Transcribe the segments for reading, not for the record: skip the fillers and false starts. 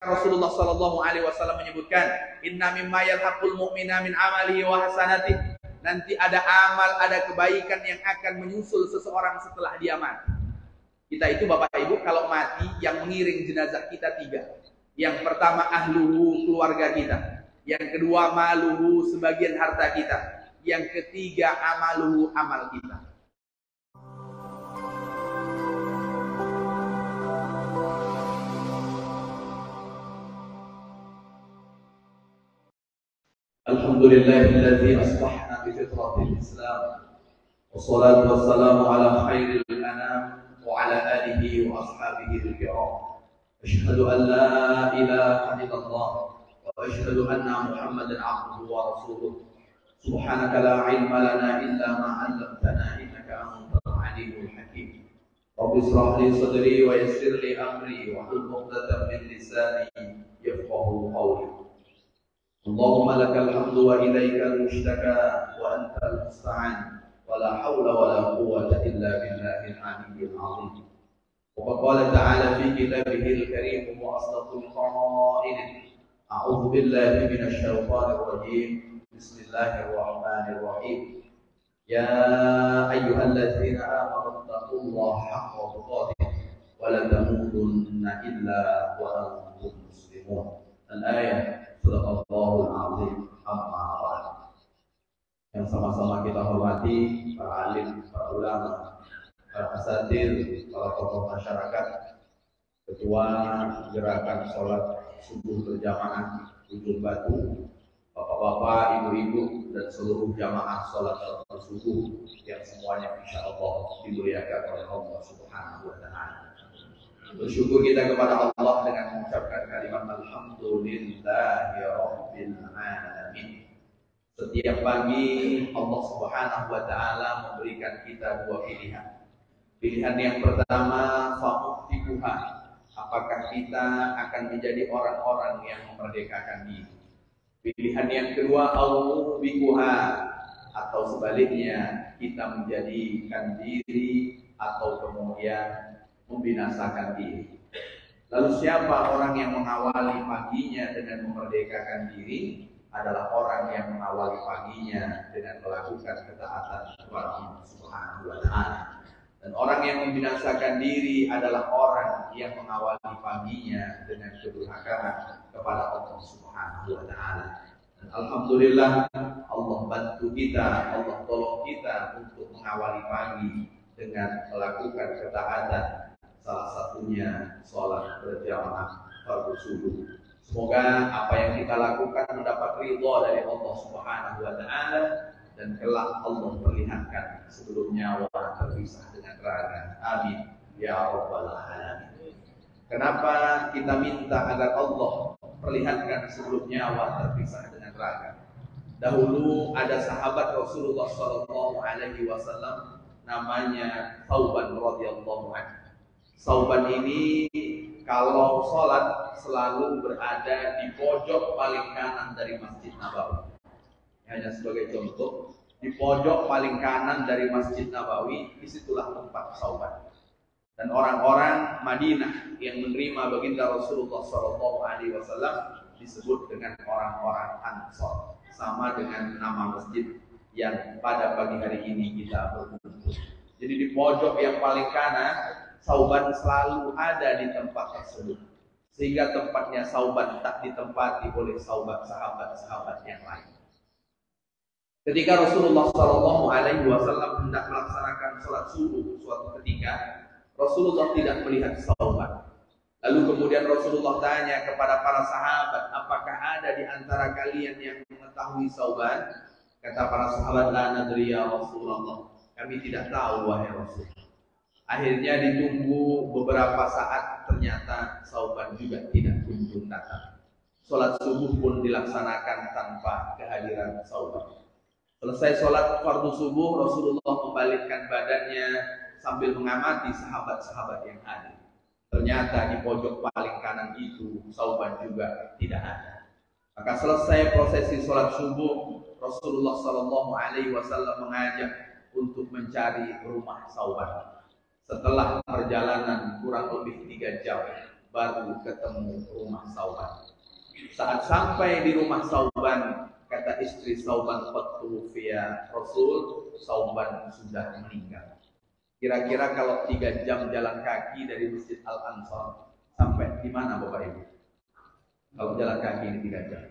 Rasulullah Shallallahu Alaihi Wasallam menyebutkan, Inna mimma yalhaqul mu'mina min amalihi wa hasanatih. Nanti ada amal, ada kebaikan yang akan menyusul seseorang setelah dia mati. Kita itu Bapak Ibu kalau mati yang mengiring jenazah kita 3. Yang pertama ahluhu, keluarga kita. Yang kedua maluhu, sebagian harta kita. Yang ketiga amaluhu, amal kita. Alhamdulillahilladzi asbahna bi fitratil Islam. Wassalatu wassalamu ala khairil anam wa ala alihi wa ashabihi al-kiram. Asyhadu an la ilaha illallah wa asyhadu anna Muhammadan abduhu wa rasuluh. Subhanaka la ilma lana illa ma 'allamtana innaka antal alimul hakim. Rabbi ishrah li sadri wa yassir li amri wa hlul 'uqdatam min lisani yafqahu qawli. Allahumma lakal hamdu wa ilaikal mushtaka wa antal musta'an wa la hawla wa la quwwata illa billahil aliyyil 'azim. Wa qala ta'ala fi kitabihil karim wa asdaqul qa'ilin. A'udzu billahi minasy syaithanir rajim. Bismillahirrahmanirrahim. Ya ayyuhalladzina amanu taqullaha haqqa tuqatih wa la tamutunna illa wa antum muslimun. Al-ayat. Sadaqallahul azim. Amma ba'd. Yang sama-sama kita hormati para alim, para ulama, para asatidz, para tokoh masyarakat, ketua gerakan sholat subuh berjamaah Ujung Batu, bapak-bapak, ibu-ibu, dan seluruh jamaah sholat subuh yang semuanya insya Allah dimuliakan oleh Allah Subhanahu wa Ta'ala. Bersyukur kita kepada Allah dengan mengucapkan kalimat Alhamdulillahi Rabbil Alamin. Setiap pagi Allah Subhanahu wa Ta'ala memberikan kita 2 pilihan. Pilihan yang pertama, fa'uktikuha, apakah kita akan menjadi orang-orang yang memerdekakan diri. Pilihan yang kedua, aubikuha, atau sebaliknya kita menjadikan diri atau kemudian membinasakan diri. Lalu siapa orang yang mengawali paginya dengan memerdekakan diri? Adalah orang yang mengawali paginya dengan melakukan ketaatan kepada Allah Subhanahu wa Ta'ala. Dan orang yang membinasakan diri adalah orang yang mengawali paginya dengan kedurhakaan kepada Allah Subhanahu wa Ta'ala. Dan alhamdulillah Allah bantu kita, Allah tolong kita untuk mengawali pagi dengan melakukan ketaatan. Salah satunya sholat berjamaah fardu subuh. Semoga apa yang kita lakukan mendapat ridha dari Allah Subhanahu wa Ta'ala dan kelak Allah perlihatkan sebelum nyawa terpisah dengan raga. Amin ya rabbal alamin. Kenapa kita minta agar Allah perlihatkan sebelum nyawa terpisah dengan raga? Dahulu ada sahabat Rasulullah Shallallahu Alaihi Wasallam namanya Thauban radhiyallahu anhu. Thauban ini kalau sholat selalu berada di pojok paling kanan dari Masjid Nabawi. Hanya sebagai contoh, di pojok paling kanan dari Masjid Nabawi, disitulah tempat Thauban. Dan orang-orang Madinah yang menerima baginda Rasulullah SAW disebut dengan orang-orang Ansor, sama dengan nama masjid yang pada pagi hari ini kita berkumpul. Jadi di pojok yang paling kanan, Thauban selalu ada di tempat tersebut, sehingga tempatnya Thauban tak ditempati oleh sahabat-sahabat yang lain. Ketika Rasulullah Shallallahu Alaihi Wasallam hendak melaksanakan sholat subuh suatu ketika, Rasulullah tidak melihat Thauban. Lalu kemudian Rasulullah tanya kepada para sahabat, apakah ada di antara kalian yang mengetahui Thauban? Kata para sahabat, la nadri ya Rasulullah, kami tidak tahu wahai Rasul. Akhirnya ditunggu beberapa saat, ternyata Thauban juga tidak kunjung datang. Sholat subuh pun dilaksanakan tanpa kehadiran Thauban. Selesai sholat fardu subuh, Rasulullah membalikkan badannya sambil mengamati sahabat-sahabat yang hadir. Ternyata di pojok paling kanan itu Thauban juga tidak ada. Maka selesai prosesi sholat subuh, Rasulullah Shallallahu Alaihi Wasallam mengajak untuk mencari rumah Thauban. Setelah perjalanan kurang lebih 3 jam baru ketemu rumah Thauban. Saat sampai di rumah Sauban, kata istri Sauban, qad tuwfiya Rasul, Sauban sudah meninggal. Kira-kira kalau 3 jam jalan kaki dari Masjid Al-Ansar sampai di mana Bapak Ibu? Kalau jalan kaki ini 3 jam.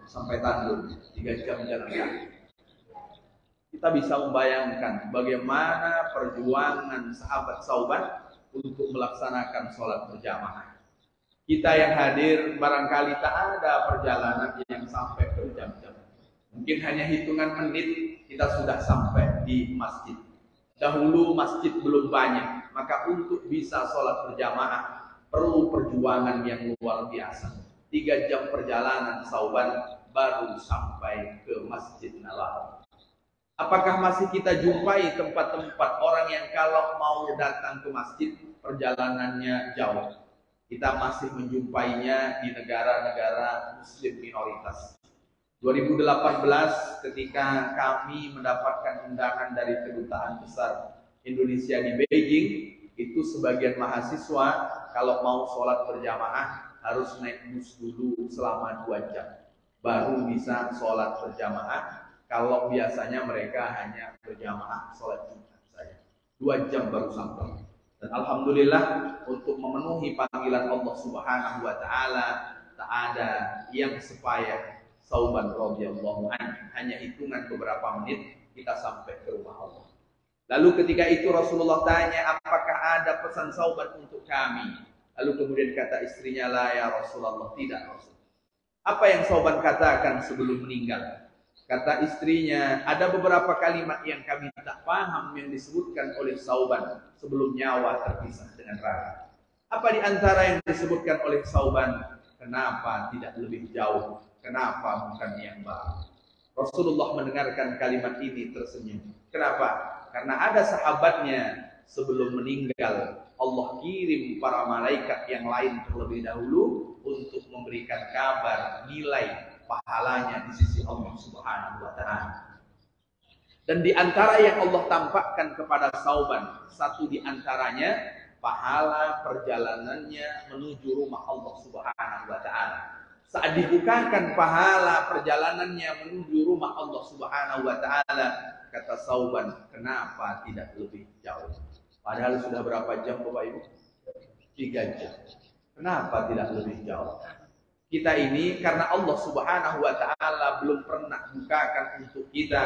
Sampai Tandun, 3 jam jalan kaki. Kita bisa membayangkan bagaimana perjuangan sahabat Sauban untuk melaksanakan sholat berjamaah. Kita yang hadir barangkali tak ada perjalanan yang sampai berjam-jam. Mungkin hanya hitungan menit kita sudah sampai di masjid. Dahulu masjid belum banyak, maka untuk bisa sholat berjamaah perlu perjuangan yang luar biasa. 3 jam perjalanan Sauban baru sampai ke Masjid Nabawi. Apakah masih kita jumpai tempat-tempat orang yang kalau mau datang ke masjid perjalanannya jauh? Kita masih menjumpainya di negara-negara muslim minoritas. 2018 ketika kami mendapatkan undangan dari Kedutaan Besar Indonesia di Beijing, itu sebagian mahasiswa kalau mau sholat berjamaah harus naik bus dulu selama 2 jam. Baru bisa sholat berjamaah. Kalau biasanya mereka hanya berjamaah sholat Jumat saja. 2 jam baru sampai. Dan alhamdulillah untuk memenuhi panggilan Allah Subhanahu wa taala tak ada yang sepayah Sauban radhiyallahu anhu. Hanya hitungan beberapa menit kita sampai ke rumah Allah. Lalu ketika itu Rasulullah tanya, apakah ada pesan Sauban untuk kami? Lalu kemudian kata istrinya, la ya Rasulullah, tidak Rasul. Apa yang Sauban katakan sebelum meninggal? Kata istrinya, ada beberapa kalimat yang kami tak paham yang disebutkan oleh Sauban sebelum nyawa terpisah dengan raga. Apa di antara yang disebutkan oleh Sauban? Kenapa tidak lebih jauh? Kenapa bukan yang baru? Rasulullah mendengarkan kalimat ini tersenyum. Kenapa? Karena ada sahabatnya sebelum meninggal, Allah kirim para malaikat yang lain terlebih dahulu untuk memberikan kabar nilai pahalanya di sisi Allah Subhanahu wa taala. Dan di antara yang Allah tampakkan kepada Sauban, satu di antaranya pahala perjalanannya menuju rumah Allah Subhanahu wa taala. Saat dibukakan pahala perjalanannya menuju rumah Allah Subhanahu wa taala, kata Sauban, kenapa tidak lebih jauh? Padahal sudah berapa jam Bapak Ibu? 3 jam. Kenapa tidak lebih jauh? Kita ini karena Allah Subhanahu wa taala belum pernah bukakan untuk kita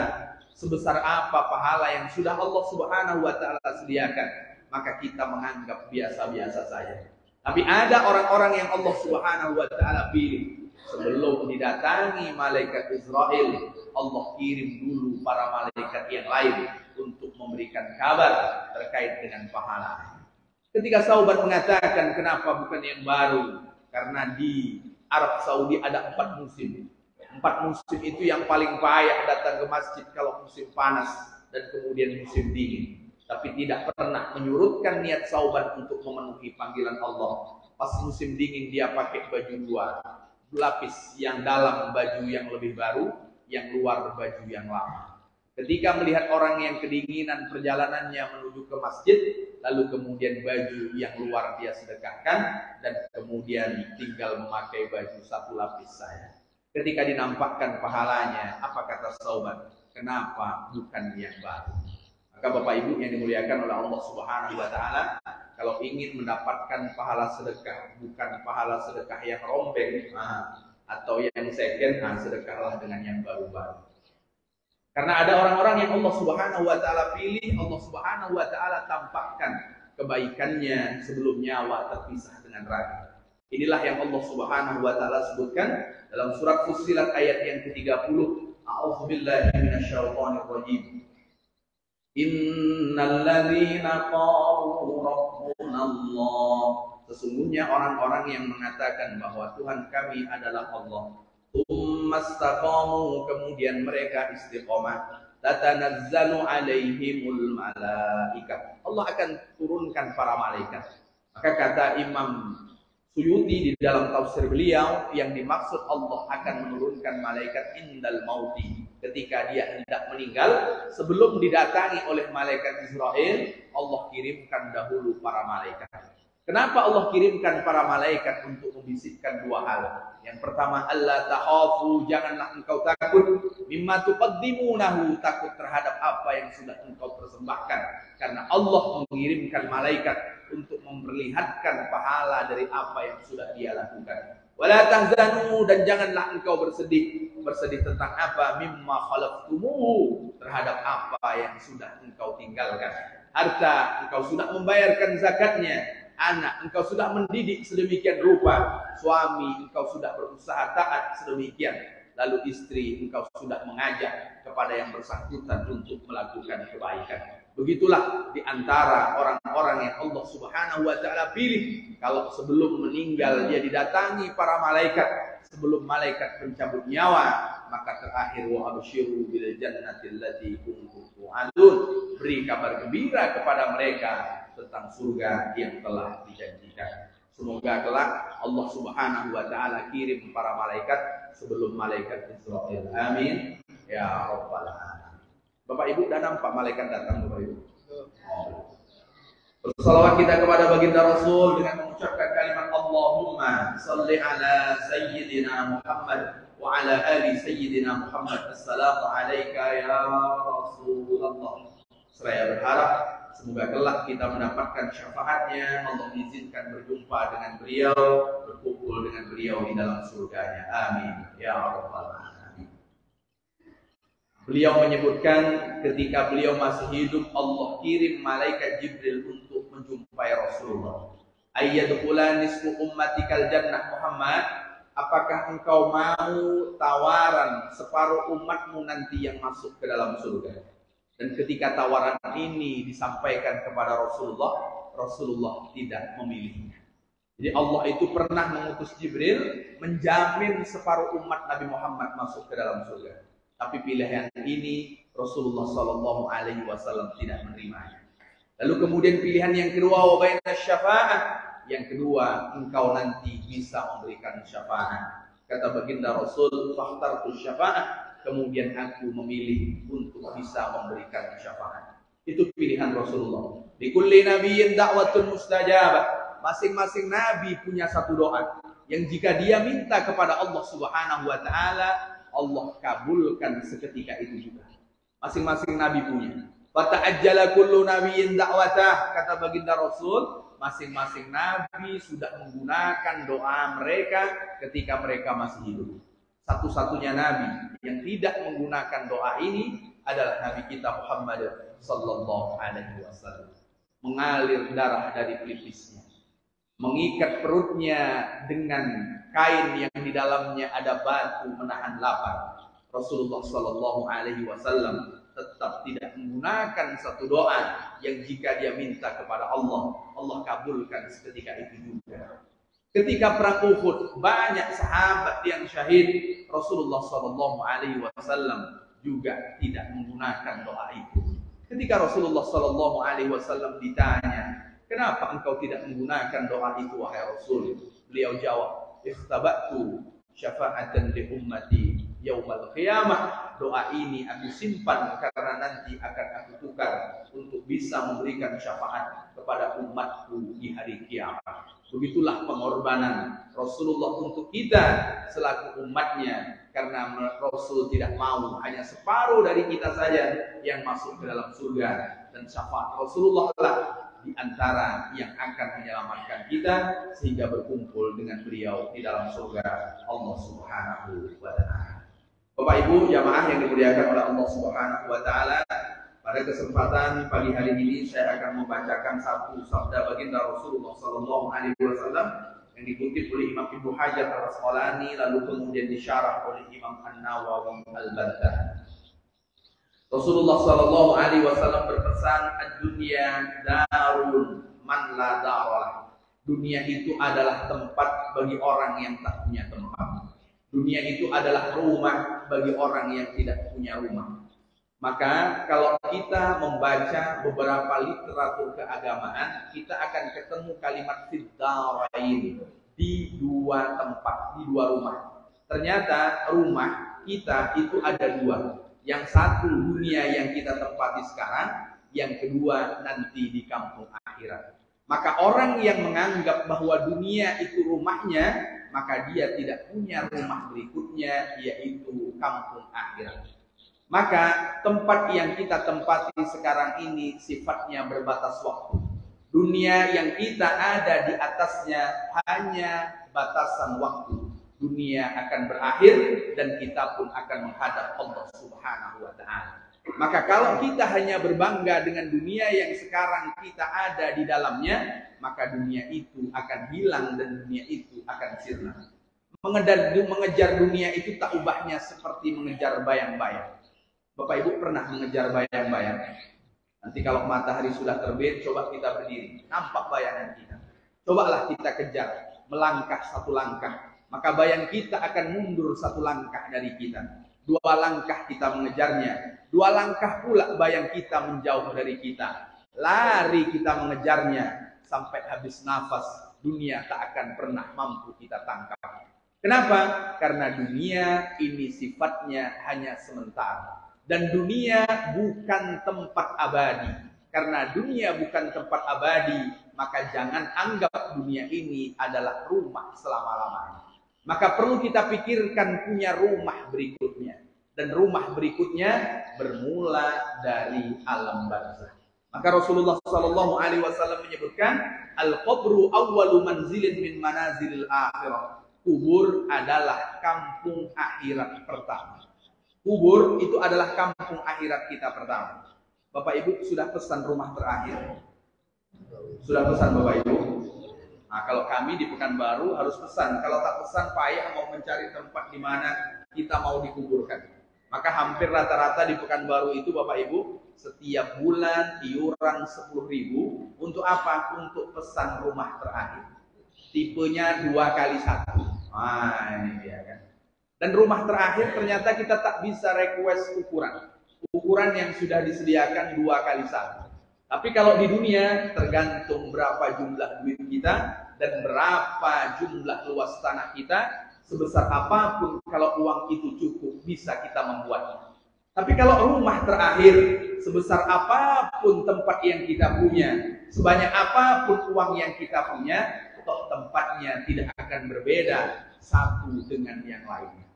sebesar apa pahala yang sudah Allah Subhanahu wa taala sediakan, maka kita menganggap biasa-biasa saja. Tapi ada orang-orang yang Allah Subhanahu wa taala pilih. Sebelum didatangi malaikat Israel, Allah kirim dulu para malaikat yang lain untuk memberikan kabar terkait dengan pahala. Ketika Sauban mengatakan kenapa bukan yang baru? Karena di Arab Saudi ada 4 musim. 4 musim itu yang paling payah datang ke masjid kalau musim panas dan kemudian musim dingin. Tapi tidak pernah menyurutkan niat Sauban untuk memenuhi panggilan Allah. Pas musim dingin dia pakai baju 2 lapis, yang dalam baju yang lebih baru, yang luar baju yang lama. Ketika melihat orang yang kedinginan perjalanannya menuju ke masjid, lalu kemudian baju yang luar dia sedekahkan, dan kemudian tinggal memakai baju 1 lapis saja. Ketika dinampakkan pahalanya, apa kata Sauban? Kenapa bukan yang baru? Maka Bapak Ibu yang dimuliakan oleh Allah Subhanahu wa taala, kalau ingin mendapatkan pahala sedekah, bukan pahala sedekah yang rombeng atau yang second, sedekahlah dengan yang baru-baru. Karena ada orang-orang yang Allah Subhanahu wa taala pilih, Allah Subhanahu wa taala tampakkan kebaikannya sebelum nyawa terpisah dengan raga. Inilah yang Allah Subhanahu wa taala sebutkan dalam surat Fussilat ayat yang ke-30. A'udzubillahi minasyaitonir rajim. Innal ladzina qalu rabbunallah, sesungguhnya orang-orang yang mengatakan bahwa Tuhan kami adalah Allah, tsumastaqamu, kemudian mereka istiqomah, tatanazzalu alaihimul malaikat, Allah akan turunkan para malaikat. Maka kata Imam Suyuti di dalam tafsir beliau, yang dimaksud Allah akan menurunkan malaikat indal mauti, ketika dia hendak meninggal, sebelum didatangi oleh malaikat Israel, Allah kirimkan dahulu para malaikat. Kenapa Allah kirimkan para malaikat untuk membisikkan dua hal? Yang pertama, Allah takhafu, janganlah engkau takut, mimma tuqaddimunahu, takut terhadap apa yang sudah engkau persembahkan. Karena Allah mengirimkan malaikat untuk memperlihatkan pahala dari apa yang sudah dia lakukan. Wala tahzanu, dan janganlah engkau bersedih. Bersedih tentang apa? Mimma khalaqtumuhu, terhadap apa yang sudah engkau tinggalkan. Harta, engkau sudah membayarkan zakatnya. Anak, engkau sudah mendidik sedemikian rupa. Suami, engkau sudah berusaha taat sedemikian. Lalu istri, engkau sudah mengajak kepada yang bersangkutan untuk melakukan kebaikan. Begitulah di antara orang-orang yang Allah Subhanahu wa taala pilih. Kalau sebelum meninggal dia didatangi para malaikat, sebelum malaikat mencabut nyawa, maka terakhir wa absyiru bil jannati allati kuntum tu'adun. Beri kabar gembira kepada mereka tentang surga yang telah dijanjikan. Semoga kelak Allah Subhanahu wa taala kirim para malaikat sebelum malaikat Israil. Amin ya rabbal alamin. Bapak Ibu, udah nampak malaikat datang, Bapak Ibu? Bersalawat kita kepada baginda Rasul dengan mengucapkan kalimat Allahumma salli ala sayyidina Muhammad wa ala ali sayyidina Muhammad. Assalamu alayka ya Rasulullah. Saya berharap semoga kelak kita mendapatkan syafaatnya. Allah izinkan berjumpa dengan beliau, berkumpul dengan beliau di dalam surganya. Amin ya rabbal alamin. Beliau menyebutkan ketika beliau masih hidup, Allah kirim malaikat Jibril untuk menjumpai Rasulullah. Ayyadkhula nisfu ummatikal jannah Muhammad. Apakah engkau mau tawaran separuh umatmu nanti yang masuk ke dalam surga? Dan ketika tawaran ini disampaikan kepada Rasulullah, Rasulullah tidak memilihnya. Jadi Allah itu pernah mengutus Jibril menjamin separuh umat Nabi Muhammad masuk ke dalam surga. Tapi pilihan ini Rasulullah Sallallahu Alaihi Wasallam tidak menerimanya. Lalu kemudian pilihan yang kedua, wa baina syafa'ah. Yang kedua, engkau nanti bisa memberikan syafaat. Kata baginda Rasul, fakhtartu syafa'ah. Kemudian aku memilih untuk bisa memberikan syafaat. Itu pilihan Rasulullah. Di kulli nabiyyin da'watun mustajabah. Masing-masing nabi punya satu doa yang jika dia minta kepada Allah Subhanahu wa taala, Allah kabulkan seketika itu juga. Masing-masing nabi punya. Fa ta'ajjala kullu nabiyyin da'watah, kata baginda Rasul, masing-masing nabi sudah menggunakan doa mereka ketika mereka masih hidup. Satu-satunya nabi yang tidak menggunakan doa ini adalah nabi kita Muhammad sallallahu alaihi wasallam. Mengalir darah dari pelipisnya, mengikat perutnya dengan kain yang di dalamnya ada batu menahan lapar. Rasulullah sallallahu alaihi wasallam tetap tidak menggunakan satu doa yang jika dia minta kepada Allah, Allah kabulkan seketika itu juga. Ketika perang Uhud, banyak sahabat yang syahid. Rasulullah Sallallahu Alaihi Wasallam juga tidak menggunakan doa itu. Ketika Rasulullah Sallallahu Alaihi Wasallam ditanya, kenapa engkau tidak menggunakan doa itu, wahai Rasul? Beliau jawab, ikhtabatu syafa'atan li ummati yaumal qiyamah. Doa ini aku simpan karena nanti akan aku tukar untuk bisa memberikan syafaat kepada umatku di hari kiamat. Begitulah pengorbanan Rasulullah untuk kita selaku umatnya. Karena Rasul tidak mau hanya separuh dari kita saja yang masuk ke dalam surga. Dan syafaat Rasulullah lah di antara yang akan menyelamatkan kita sehingga berkumpul dengan beliau di dalam surga Allah Subhanahu wa taala. Bapak Ibu jamaah yang dimuliakan oleh Allah Subhanahu wa taala, pada kesempatan pagi hari ini saya akan membacakan satu sabda baginda Rasulullah sallallahu alaihi wasallam yang dikutip oleh Imam Ibnu Hajar Al-Asqalani lalu kemudian disyarah oleh Imam An-Nawawi Al-Bantahan. Rasulullah sallallahu alaihi wasallam berpesan, ad-dunya darun man la daralah. Dunia itu adalah tempat bagi orang yang tak punya tempat. Dunia itu adalah rumah bagi orang yang tidak punya rumah. Maka kalau kita membaca beberapa literatur keagamaan, kita akan ketemu kalimat fiddarain, di dua tempat, di dua rumah. Ternyata rumah kita itu ada dua. Yang satu dunia yang kita tempati sekarang, yang kedua nanti di kampung akhirat. Maka orang yang menganggap bahwa dunia itu rumahnya, maka dia tidak punya rumah berikutnya, yaitu kampung akhirat. Maka tempat yang kita tempati sekarang ini sifatnya berbatas waktu. Dunia yang kita ada di atasnya hanya batasan waktu. Dunia akan berakhir dan kita pun akan menghadap Allah Subhanahu wa Ta'ala. Maka kalau kita hanya berbangga dengan dunia yang sekarang kita ada di dalamnya, maka dunia itu akan hilang dan dunia itu akan sirna. Mengejar dunia itu tak ubahnya seperti mengejar bayang-bayang. Bapak Ibu pernah mengejar bayang-bayang? Nanti kalau matahari sudah terbit, coba kita berdiri, nampak bayangan kita. Cobalah kita kejar, melangkah satu langkah, maka bayang kita akan mundur satu langkah dari kita. 2 langkah kita mengejarnya, 2 langkah pula bayang kita menjauh dari kita. Lari kita mengejarnya sampai habis nafas, dunia tak akan pernah mampu kita tangkap. Kenapa? Karena dunia ini sifatnya hanya sementara. Dan dunia bukan tempat abadi. Karena dunia bukan tempat abadi, maka jangan anggap dunia ini adalah rumah selama-lamanya. Maka perlu kita pikirkan punya rumah berikutnya. Dan rumah berikutnya bermula dari alam barzakh. Maka Rasulullah SAW menyebutkan, al-qabru awwalu manzilin min manazilil akhirah. Kubur adalah kampung akhirat pertama. Kubur itu adalah kampung akhirat kita pertama. Bapak Ibu sudah pesan rumah terakhir? Sudah pesan Bapak Ibu? Nah, kalau kami di Pekanbaru harus pesan. Kalau tak pesan, payah mau mencari tempat di mana kita mau dikuburkan. Maka hampir rata-rata di Pekanbaru itu Bapak Ibu, setiap bulan iuran 10.000. Untuk apa? Untuk pesan rumah terakhir. Tipenya 2x1. Nah, ini dia kan. Dan rumah terakhir ternyata kita tak bisa request ukuran yang sudah disediakan 2x1. Tapi kalau di dunia tergantung berapa jumlah duit kita dan berapa jumlah luas tanah kita, sebesar apapun kalau uang itu cukup bisa kita membuatnya. Tapi kalau rumah terakhir, sebesar apapun tempat yang kita punya, sebanyak apapun uang yang kita punya, toh tempatnya tidak akan berbeda satu dengan yang lainnya.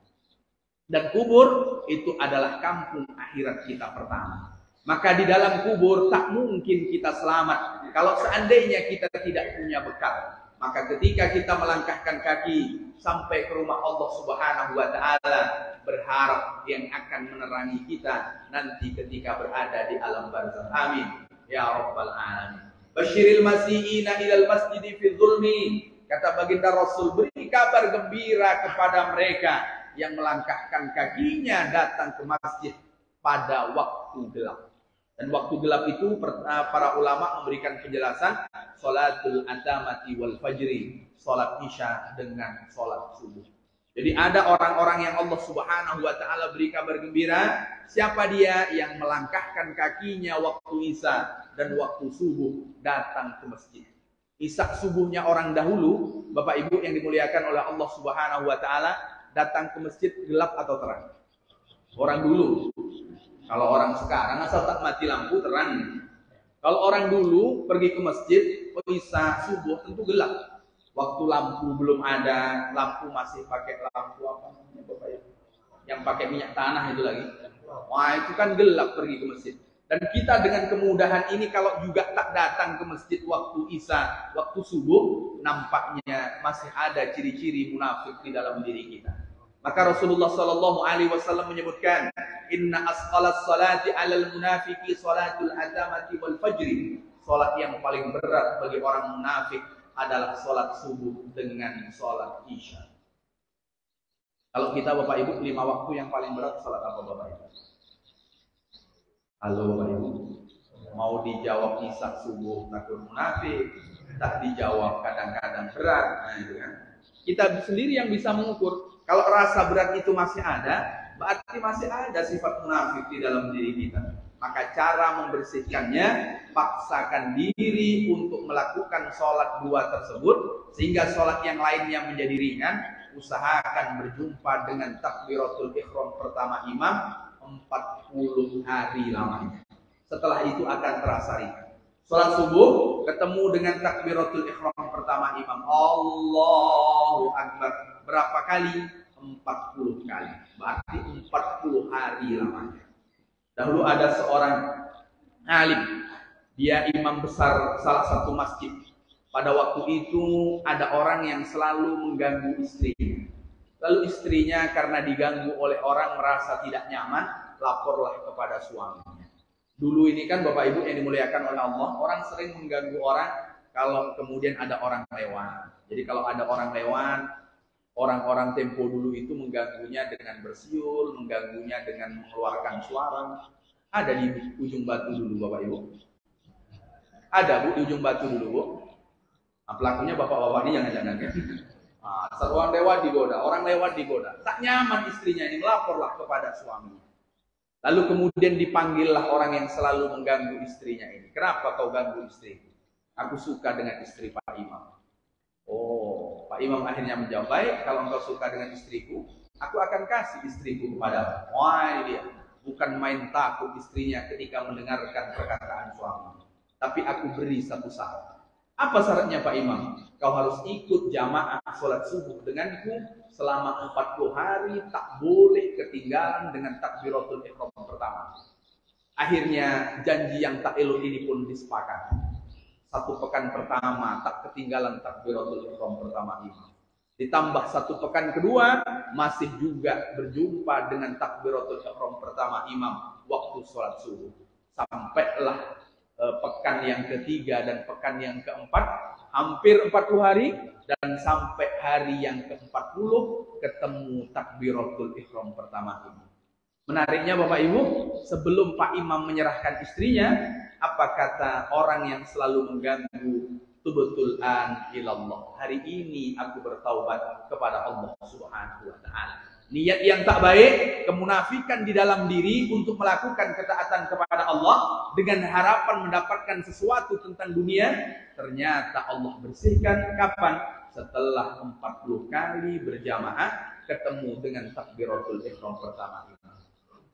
Dan kubur itu adalah kampung akhirat kita pertama. Maka di dalam kubur tak mungkin kita selamat kalau seandainya kita tidak punya bekal. Maka ketika kita melangkahkan kaki sampai ke rumah Allah Subhanahu wa Ta'ala, berharap yang akan menerangi kita nanti ketika berada di alam barzakh. Amin ya rabbal alamin. Basyiril masiina ilal masjidi fi dzulmi. Kata baginda Rasul, beri kabar gembira kepada mereka yang melangkahkan kakinya datang ke masjid pada waktu gelap. Dan waktu gelap itu para ulama memberikan penjelasan salatul atamati wal fajri, salat isya dengan salat subuh. Jadi ada orang-orang yang Allah Subhanahu wa Ta'ala beri kabar gembira. Siapa dia? Yang melangkahkan kakinya waktu isya dan waktu subuh datang ke masjid. Isya subuhnya orang dahulu, Bapak Ibu yang dimuliakan oleh Allah Subhanahu wa Ta'ala, datang ke masjid gelap atau terang? Orang dulu. Kalau orang sekarang asal tak mati lampu terang. Kalau orang dulu pergi ke masjid, isya subuh tentu gelap. Waktu lampu belum ada, lampu masih pakai lampu apa namanya Bapak Ibu? Yang pakai minyak tanah itu lagi. Wah, itu kan gelap pergi ke masjid. Dan kita dengan kemudahan ini kalau juga tak datang ke masjid waktu isya, waktu subuh, nampaknya masih ada ciri-ciri munafik di dalam diri kita. Maka Rasulullah SAW menyebutkan, inna asqalas salati alal munafiki salatul atamati wal fajri. Salat yang paling berat bagi orang munafik adalah salat subuh dengan salat isya. Kalau kita Bapak Ibu 5 waktu yang paling berat salat apa Bapak Ibu? Halo Bapak Ibu, mau dijawab isya subuh takut munafik, tak dijawab kadang-kadang berat. Nah, itu kan. Kita sendiri yang bisa mengukur. Kalau rasa berat itu masih ada, berarti masih ada sifat munafik di dalam diri kita. Maka cara membersihkannya, paksakan diri untuk melakukan sholat 2 tersebut, sehingga sholat yang lainnya menjadi ringan. Usahakan berjumpa dengan takbiratul ihram pertama imam 40 hari lamanya. Setelah itu akan terasa ringan. Sholat subuh ketemu dengan takbiratul ihram pertama imam. Allahu Akbar. Berapa kali? 40 kali. Berarti 40 hari lamanya. Dahulu ada seorang alim. Dia imam besar salah satu masjid. Pada waktu itu ada orang yang selalu mengganggu istrinya. Lalu istrinya karena diganggu oleh orang merasa tidak nyaman, laporlah kepada suaminya. Dulu ini kan Bapak Ibu yang dimuliakan oleh Allah, orang sering mengganggu orang kalau kemudian ada orang lewat. Jadi kalau ada orang lewat, orang-orang tempo dulu itu mengganggunya dengan bersiul, mengganggunya dengan mengeluarkan suara. Ada di ujung batu dulu Bapak Ibu. Ada Bu di ujung batu dulu Bu. Nah, pelakunya bapak-bapak ini jangan-jangan ya. Orang lewat digoda. Tak nyaman istrinya ini, melaporlah kepada suaminya. Lalu kemudian dipanggillah orang yang selalu mengganggu istrinya ini. Kenapa kau ganggu istriku? Aku suka dengan istri Pak Imam. Oh, Pak Imam akhirnya menjawab, baik, kalau engkau suka dengan istriku, aku akan kasih istriku kepadamu. Wah, dia bukan main takut istrinya ketika mendengarkan perkataan suami. Tapi aku beri satu syarat. Apa syaratnya Pak Imam? Kau harus ikut jamaah sholat subuh denganku selama 40 hari, tak boleh ketinggalan dengan takbiratul ihram pertama. Akhirnya janji yang tak elok ini pun disepakati. 1 pekan pertama tak ketinggalan takbiratul ihram pertama imam. Ditambah 1 pekan kedua masih juga berjumpa dengan takbiratul ihram pertama imam waktu sholat subuh. Sampailah pekan yang ketiga dan pekan yang keempat, hampir 40 hari, dan sampai hari yang ke-40 ketemu takbiratul ihram pertama ini. Menariknya Bapak Ibu, sebelum Pak Imam menyerahkan istrinya, apa kata orang yang selalu mengganggu? Tubtul an ilallah. Hari ini aku bertaubat kepada Allah Subhanahu wa taala. Niat yang tak baik, kemunafikan di dalam diri untuk melakukan ketaatan kepada Allah dengan harapan mendapatkan sesuatu tentang dunia, ternyata Allah bersihkan kapan? Setelah 40 kali berjamaah ketemu dengan takbiratul ihram pertama ini.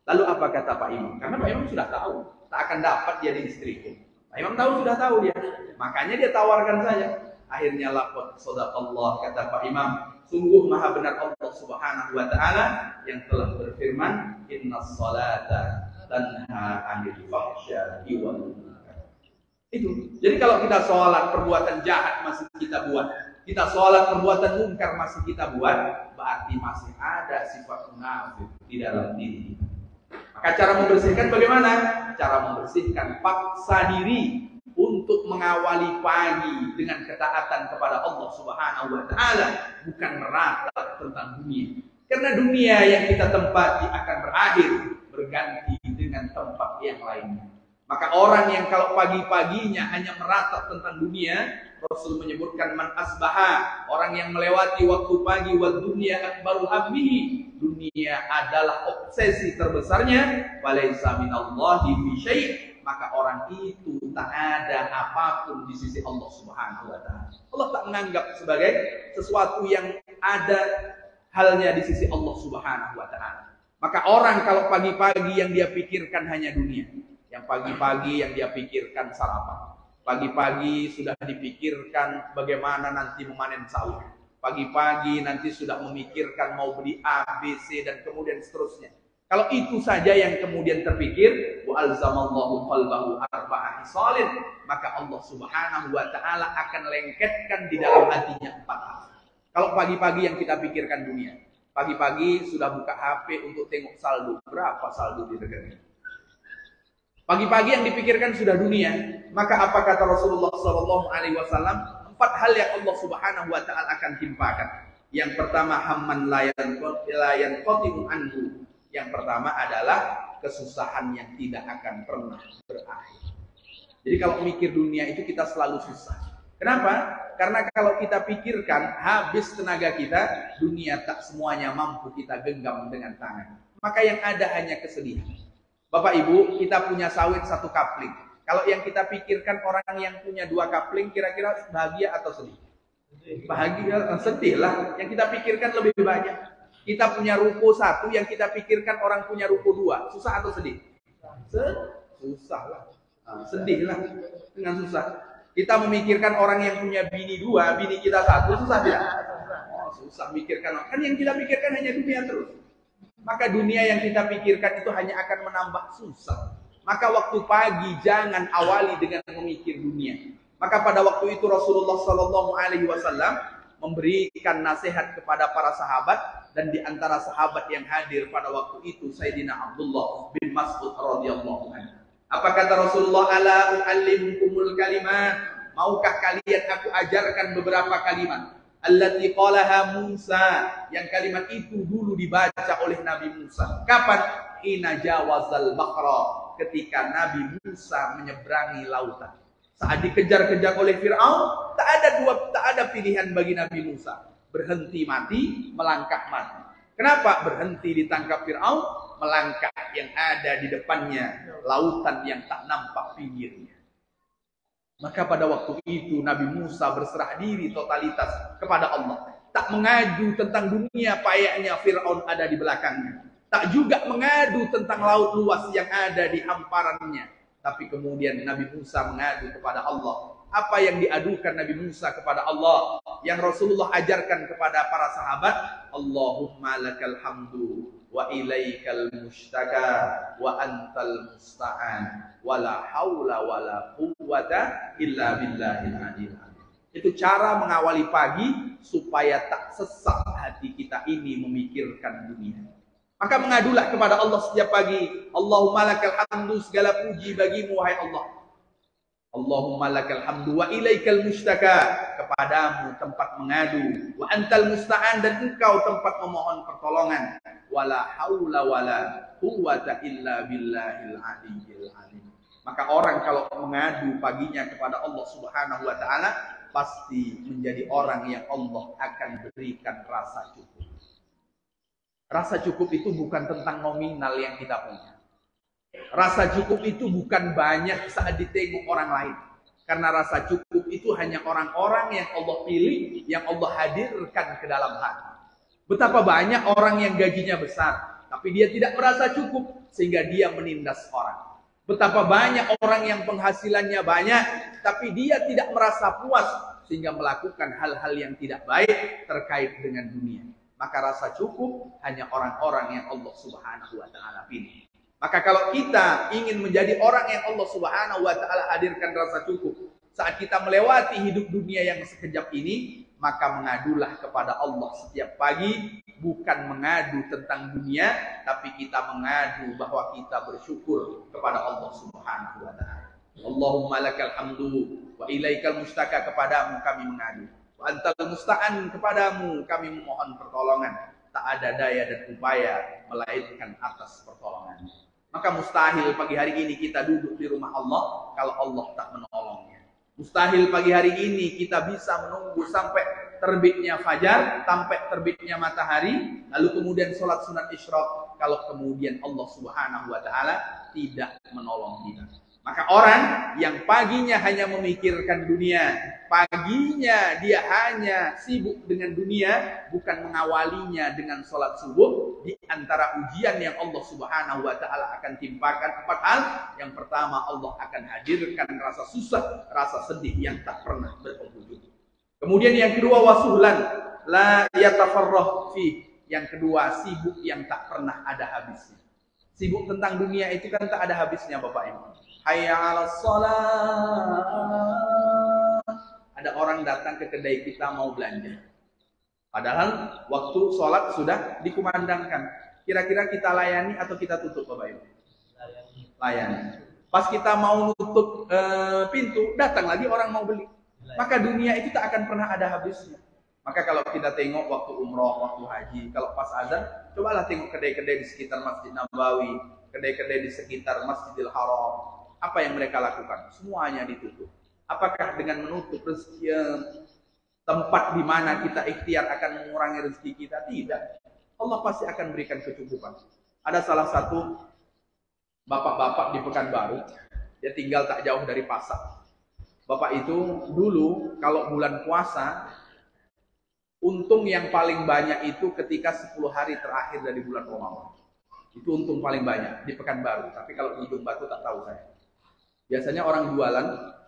Lalu apa kata Pak Imam? Karena Pak Imam sudah tahu tak akan dapat jadi istriku. Pak Imam sudah tahu dia. Makanya dia tawarkan saja. Akhirnya laqad shadaqallah, kata Pak Imam, sungguh maha benar Allah Subhanahu wa taala yang telah berfirman, innas salata tanha 'anil fahsya'i wal munkar. Itu. Jadi kalau kita sholat perbuatan jahat masih kita buat, kita sholat perbuatan munkar masih kita buat, berarti masih ada sifat munafik di dalam diri kita. Maka cara membersihkan bagaimana? Cara membersihkan paksa diri untuk mengawali pagi dengan ketaatan kepada Allah Subhanahu wa taala, bukan meratap tentang dunia. Karena dunia yang kita tempati akan berakhir, berganti dengan tempat yang lainnya. Maka orang yang kalau pagi-paginya hanya meratap tentang dunia, Rasul menyebutkan man asbaha, orang yang melewati waktu pagi wa dunya akbaru hammihi, dunia adalah obsesi terbesarnya, falaisa minallahi fi syai', maka orang itu tak ada apapun di sisi Allah Subhanahu wa taala. Allah tak menganggap sebagai sesuatu yang ada halnya di sisi Allah Subhanahu wa taala. Maka orang kalau pagi-pagi yang dia pikirkan hanya dunia, yang pagi-pagi yang dia pikirkan sarapan, pagi-pagi sudah dipikirkan bagaimana nanti memanen sawit, pagi-pagi nanti sudah memikirkan mau beli A, B, C dan kemudian seterusnya. Kalau itu saja yang kemudian terpikir, wa alzamallahu qalbahu arba'a hisalin, maka Allah Subhanahu wa taala akan lengketkan di dalam hatinya 4 hal. Kalau pagi-pagi yang kita pikirkan dunia, pagi-pagi sudah buka HP untuk tengok saldo, berapa saldo di rekening. Pagi-pagi yang dipikirkan sudah dunia, maka apa kata Rasulullah sallallahu alaihi wasallam? 4 hal yang Allah Subhanahu wa taala akan timpakan. Yang pertama, hamman la yanqati'u anhu. Yang pertama adalah kesusahan yang tidak akan pernah berakhir. Jadi kalau mikir dunia itu kita selalu susah. Kenapa? Karena kalau kita pikirkan habis tenaga kita, dunia tak semuanya mampu kita genggam dengan tangan. Maka yang ada hanya kesedihan. Bapak Ibu, kita punya sawit 1 kapling. Kalau yang kita pikirkan orang yang punya 2 kapling, kira-kira bahagia atau sedih? Bahagia, sedih lah. Yang kita pikirkan lebih banyak. Kita punya ruko 1, yang kita pikirkan orang punya ruko 2. Susah atau sedih? Susah lah. Sedihlah dengan susah. Kita memikirkan orang yang punya bini 2, bini kita 1, susah tidak? Oh, susah mikirkan. Kan yang kita pikirkan hanya dunia terus. Maka dunia yang kita pikirkan itu hanya akan menambah susah. Maka waktu pagi jangan awali dengan memikir dunia. Maka pada waktu itu Rasulullah Sallallahu Alaihi Wasallam memberikan nasihat kepada para sahabat, dan di antara sahabat yang hadir pada waktu itu Sayyidina Abdullah bin Mas'ud radhiyallahu anhu. Apa kata Rasulullah? Ala u'allimukumul kalimat, maukah kalian aku ajarkan beberapa kalimat? Allati qalaha Musa, yang kalimat itu dulu dibaca oleh Nabi Musa. Kapan? Hina jawazal bahra, ketika Nabi Musa menyeberangi lautan. Saat dikejar-kejar oleh Fir'aun, tak ada pilihan bagi Nabi Musa. Berhenti mati, melangkah mati. Kenapa? Berhenti ditangkap Fir'aun, melangkah yang ada di depannya lautan yang tak nampak pinggirnya. Maka pada waktu itu Nabi Musa berserah diri totalitas kepada Allah. Tak mengadu tentang dunia payahnya Fir'aun ada di belakangnya. Tak juga mengadu tentang laut luas yang ada di hamparannya. Tapi kemudian Nabi Musa mengadu kepada Allah. Apa yang diadukan Nabi Musa kepada Allah? Yang Rasulullah ajarkan kepada para sahabat. Allahumma lakal hamdu wa ilaikal mushtaka wa antal musta'an wa la hawla wa la quwwata illa billahil aliyyil azim. Itu cara mengawali pagi supaya tak sesak hati kita ini memikirkan dunia. Maka mengadulah kepada Allah setiap pagi. Allahumma lakal hamdu, segala puji bagimu wahai Allah. Allahumma lakal hamdu wa ilaikal mushtaka, kepadamu tempat mengadu, wa antal musta'an, dan engkau tempat memohon pertolongan. Wala haula wala quwwata illa billahil aliyyil azim. Maka orang kalau mengadu paginya kepada Allah Subhanahu wa taala pasti menjadi orang yang Allah akan berikan rasa cukup. Rasa cukup itu bukan tentang nominal yang kita punya. Rasa cukup itu bukan banyak saat ditengok orang lain. Karena rasa cukup itu hanya orang-orang yang Allah pilih, yang Allah hadirkan ke dalam hati. Betapa banyak orang yang gajinya besar, tapi dia tidak merasa cukup, sehingga dia menindas orang. Betapa banyak orang yang penghasilannya banyak, tapi dia tidak merasa puas, sehingga melakukan hal-hal yang tidak baik terkait dengan dunia. Maka rasa cukup hanya orang-orang yang Allah Subhanahu wa taala pilih. Maka kalau kita ingin menjadi orang yang Allah Subhanahu wa taala hadirkan rasa cukup saat kita melewati hidup dunia yang sekejap ini, maka mengadulah kepada Allah setiap pagi, bukan mengadu tentang dunia, tapi kita mengadu bahwa kita bersyukur kepada Allah Subhanahu wa taala. Allahumma lakal hamdu wa ilaikal mustaka, kepadamu kami mengadu. Wa antal musta'an, kepadamu kami memohon pertolongan. Tak ada daya dan upaya melainkan atas pertolongan. Maka mustahil pagi hari ini kita duduk di rumah Allah kalau Allah tak menolongnya. Mustahil pagi hari ini kita bisa menunggu sampai terbitnya fajar, sampai terbitnya matahari, lalu kemudian sholat sunat isyraq kalau kemudian Allah Subhanahu wa taala tidak menolong kita. Maka orang yang paginya hanya memikirkan dunia, paginya dia hanya sibuk dengan dunia, bukan mengawalinya dengan sholat subuh, di antara ujian yang Allah Subhanahu wa taala akan timpakan 4 hal. Yang pertama, Allah akan hadirkan rasa susah, rasa sedih yang tak pernah berpenghujung. Kemudian yang kedua, wasuhlan la yatafarrah fi. Yang kedua, sibuk yang tak pernah ada habisnya. Sibuk tentang dunia itu kan tak ada habisnya, Bapak Ibu. Hayya 'alas shalah. Ada orang datang ke kedai kita mau belanja. Padahal waktu sholat sudah dikumandangkan. Kira-kira kita layani atau kita tutup, Bapak Ibu? Layani. Pas kita mau nutup pintu, datang lagi orang mau beli. Maka dunia itu tak akan pernah ada habisnya. Maka kalau kita tengok waktu umroh, waktu haji, kalau pas azan, cobalah tengok kedai-kedai di sekitar Masjid Nabawi, kedai-kedai di sekitar Masjidil Haram. Apa yang mereka lakukan? Semuanya ditutup. Apakah dengan menutup rezeki tempat di mana kita ikhtiar akan mengurangi rezeki kita? Tidak. Allah pasti akan berikan kecukupan. Ada salah satu bapak-bapak di Pekanbaru, dia tinggal tak jauh dari pasar. Bapak itu dulu kalau bulan puasa, untung yang paling banyak itu ketika 10 hari terakhir dari bulan Ramadan. Itu untung paling banyak di Pekanbaru. Tapi kalau di Ujung Batu tak tahu saya. Biasanya orang jualan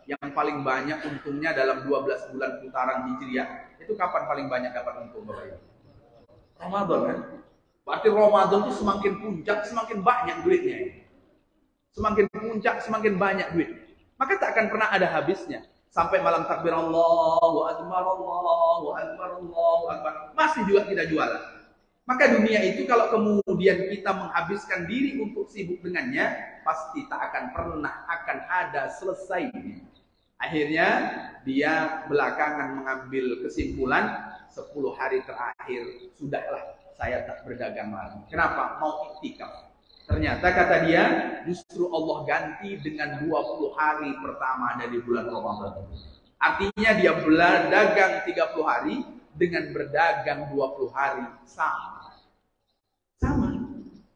yang paling banyak untungnya dalam 12 bulan putaran Hijriah, itu kapan paling banyak dapat untung Bapak Ibu? Ramadan kan? Berarti Ramadan itu semakin puncak, semakin banyak duitnya. Semakin puncak, semakin banyak duit. Maka tak akan pernah ada habisnya. Sampai malam takbir Allahu Akbar, Allahu Akbar, Allahu Akbar. Masih juga kita jualan. Maka dunia itu kalau kemudian kita menghabiskan diri untuk sibuk dengannya, pasti tak akan pernah akan ada selesai. Akhirnya dia belakangan mengambil kesimpulan 10 hari terakhir, sudahlah saya tak berdagang lagi. Kenapa? Mau iktikaf. Ternyata kata dia, justru Allah ganti dengan 20 hari pertama dari bulan Ramadan. Artinya dia berdagang 30 hari dengan berdagang 20 hari sama. Sama.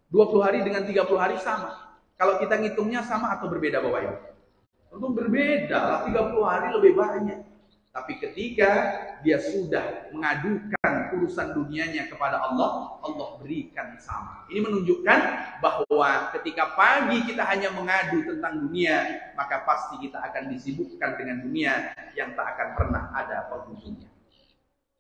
20 hari dengan 30 hari sama. Kalau kita ngitungnya sama atau berbeda Bapak Ibu? Tentu berbeda lah, 30 hari lebih banyak. Tapi ketika dia sudah mengadukan urusan dunianya kepada Allah, Allah berikan sama. Ini menunjukkan bahwa ketika pagi kita hanya mengadu tentang dunia, maka pasti kita akan disibukkan dengan dunia yang tak akan pernah ada penghujungnya.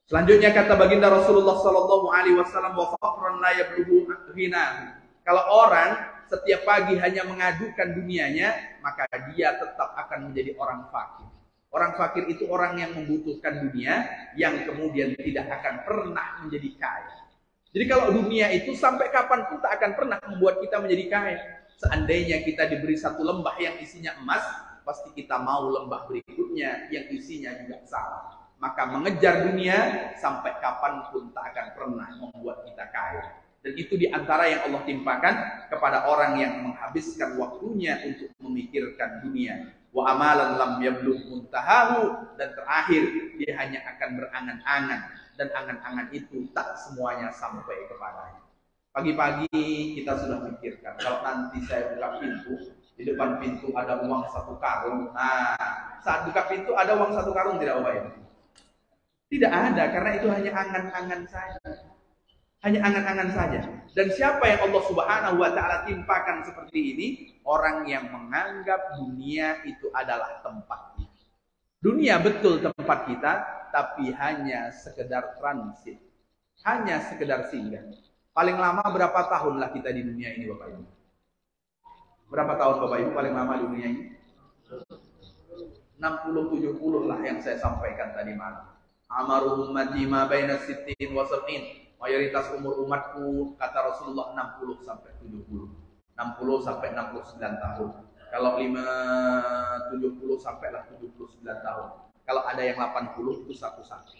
Selanjutnya kata baginda Rasulullah sallallahu alaihi wasallam, wa faqran la yablughu ghinahu. Kalau orang setiap pagi hanya mengadukan dunianya, maka dia tetap akan menjadi orang fakir. Orang fakir itu orang yang membutuhkan dunia, yang kemudian tidak akan pernah menjadi kaya. Jadi kalau dunia itu sampai kapanpun tak akan pernah membuat kita menjadi kaya. Seandainya kita diberi satu lembah yang isinya emas, pasti kita mau lembah berikutnya yang isinya juga sama. Maka mengejar dunia sampai kapanpun tak akan pernah membuat kita kaya. Dan itu diantara yang Allah timpakan kepada orang yang menghabiskan waktunya untuk memikirkan dunia. Wa amalan lam yablugh muntahahu, dan terakhir dia hanya akan berangan-angan, dan angan-angan itu tak semuanya sampai kepadanya. Pagi-pagi kita sudah pikirkan, kalau nanti saya buka pintu, di depan pintu ada uang 1 karung. Nah, saat buka pintu ada uang 1 karung tidak Bapak Ibu? Tidak ada, karena itu hanya angan-angan saja. Hanya angan-angan saja. Dan siapa yang Allah Subhanahu wa ta'ala timpakan seperti ini? Orang yang menganggap dunia itu adalah tempatnya. Dunia betul tempat kita, tapi hanya sekedar transit. Hanya sekedar singgah. Paling lama berapa tahun lah kita di dunia ini Bapak Ibu? Berapa tahun Bapak Ibu paling lama di dunia ini? 60-70 lah yang saya sampaikan tadi malam. Amaru ummati ma baina sittin wa sab'in. Mayoritas umur umatku kata Rasulullah 60 sampai 70. 60 sampai 69 tahun. Kalau 70 sampailah 79 tahun. Kalau ada yang 80 itu satu-satu.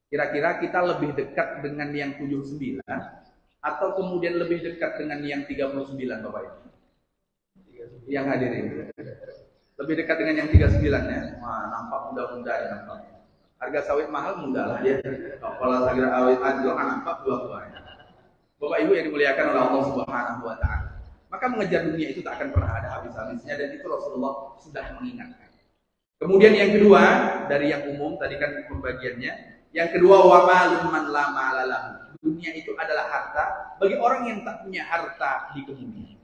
Kira-kira kita lebih dekat dengan yang 79 atau kemudian lebih dekat dengan yang 39 Bapak Ibu? Yang hadirin. Lebih dekat dengan yang 39 ya. Wah, nampak muda-muda ya nampak. Harga sawit mahal mudah lah dia. Kalau harga sawit adil nampak buah-buahnya. Bapak Ibu yang dimuliakan oleh Allah Subhanahu wa ta'ala. Maka mengejar dunia itu tak akan pernah ada habis-habisnya, dan itu Rasulullah sudah mengingatkan. Kemudian yang kedua, dari yang umum tadi kan pembagiannya. Yang kedua, wa malun man la mala lahu. Dunia itu adalah harta bagi orang yang tak punya harta di kemudian.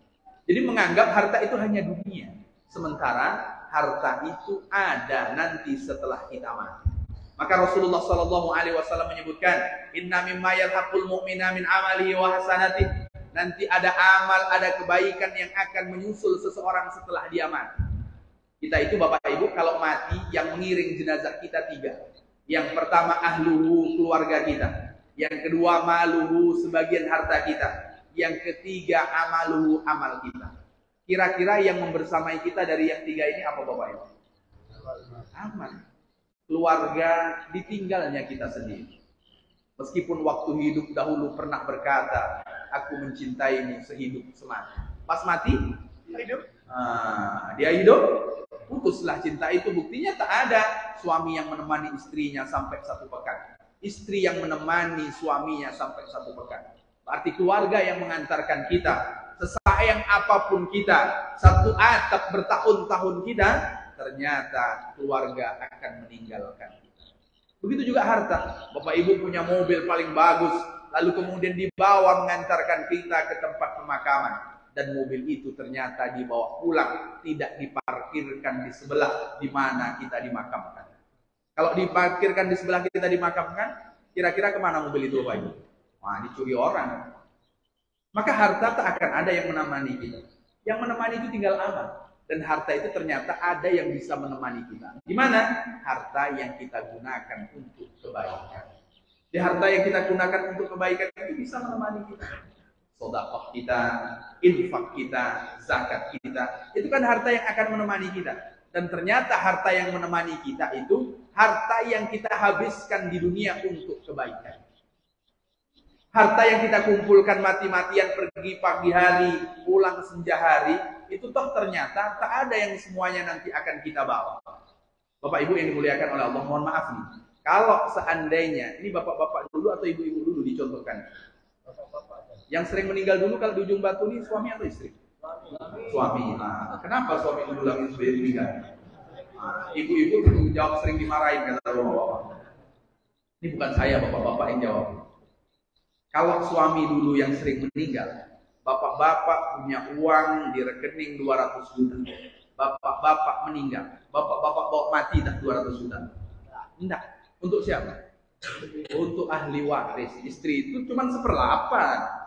Jadi menganggap harta itu hanya dunia. Sementara harta itu ada nanti setelah kita mati. Maka Rasulullah sallallahu alaihi wasallam menyebutkan, inna mimma yalhaqul mu'mina min amalihi wa hasanatihi. Nanti ada amal, ada kebaikan yang akan menyusul seseorang setelah dia mati. Kita itu Bapak Ibu kalau mati yang mengiring jenazah kita 3. Yang pertama ahluhu, keluarga kita. Yang kedua maluhu, sebagian harta kita. Yang ketiga amaluhu, amal kita. Kira-kira yang membersamai kita dari yang 3 ini apa Bapak Ibu? Amal. Keluarga ditinggalnya kita sendiri. Meskipun waktu hidup dahulu pernah berkata, aku mencintaimu sehidup semati. Pas mati, hidup. Dia hidup, putuslah cinta itu. Buktinya tak ada suami yang menemani istrinya sampai 1 pekan. Istri yang menemani suaminya sampai 1 pekan. Berarti keluarga yang mengantarkan kita. Sesayang apapun kita, 1 atap bertahun-tahun kita, ternyata keluarga akan meninggalkan kita. Begitu juga harta. Bapak Ibu punya mobil paling bagus, lalu kemudian dibawa mengantarkan kita ke tempat pemakaman. dan mobil itu ternyata dibawa pulang, tidak diparkirkan di sebelah di mana kita dimakamkan. Kalau diparkirkan di sebelah kita dimakamkan, kira-kira kemana mobil itu, Bapak Ibu? Wah, dicuri orang. Maka harta tak akan ada yang menemani kita. Yang menemani itu tinggal amal. Dan harta itu ternyata ada yang bisa menemani kita. Gimana? Harta yang kita gunakan untuk kebaikan. Di harta yang kita gunakan untuk kebaikan itu bisa menemani kita. Sedekah kita, infak kita, zakat kita. Itu kan harta yang akan menemani kita. Dan ternyata harta yang menemani kita itu harta yang kita habiskan di dunia untuk kebaikan. Harta yang kita kumpulkan mati-matian pergi pagi hari, pulang senja hari, itu toh ternyata tak ada yang semuanya nanti akan kita bawa. Bapak Ibu yang dimuliakan oleh Allah, mohon maaf nih. Kalau seandainya, ini bapak-bapak dulu atau ibu-ibu dulu dicontohkan. Yang sering meninggal dulu kalau di ujung batu ini suami atau istri? Suami. Nah, kenapa suami dulu lagi meninggal? Nah, ibu-ibu dulu jawab sering dimarahin kata bapak-bapak. Ini bukan saya, bapak-bapak yang jawab. Kalau suami dulu yang sering meninggal, bapak-bapak punya uang di rekening 200 juta. Bapak-bapak meninggal, bapak-bapak bawa mati tak 200 juta? Enggak. Untuk siapa? Untuk ahli waris. Istri itu cuma 1/8.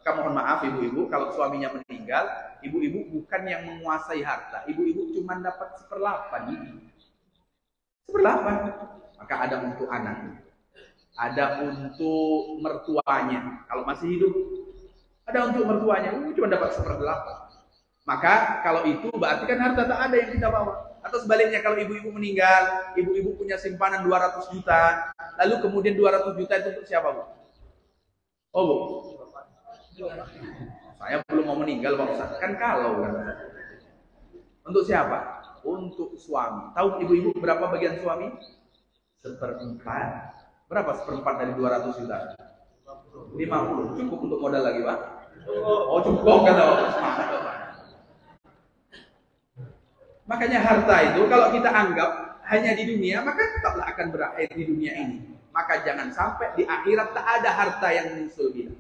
Maka mohon maaf ibu-ibu, kalau suaminya meninggal, ibu-ibu bukan yang menguasai harta. Ibu-ibu cuma dapat 1/8. 1/8. Maka ada untuk anaknya. Ada untuk mertuanya, kalau masih hidup. Ada untuk mertuanya, cuma dapat 1/8. Maka kalau itu berarti kan harta tak ada yang kita bawa. Atau sebaliknya kalau ibu-ibu meninggal, ibu-ibu punya simpanan 200 juta, lalu kemudian 200 juta itu untuk siapa, Bu? Oh, Bu. Saya belum mau meninggal, Pak Ustaz. Kan kalau kan. Untuk siapa? Untuk suami. Tahu ibu-ibu berapa bagian suami? 1/4. Berapa 1/4 dari 200 juta? 50. Cukup untuk modal lagi, Pak? Oh, cukup kata Pak. Makanya harta itu kalau kita anggap hanya di dunia, maka tetaplah akan berakhir di dunia ini. Maka jangan sampai di akhirat tak ada harta yang menyusul kita.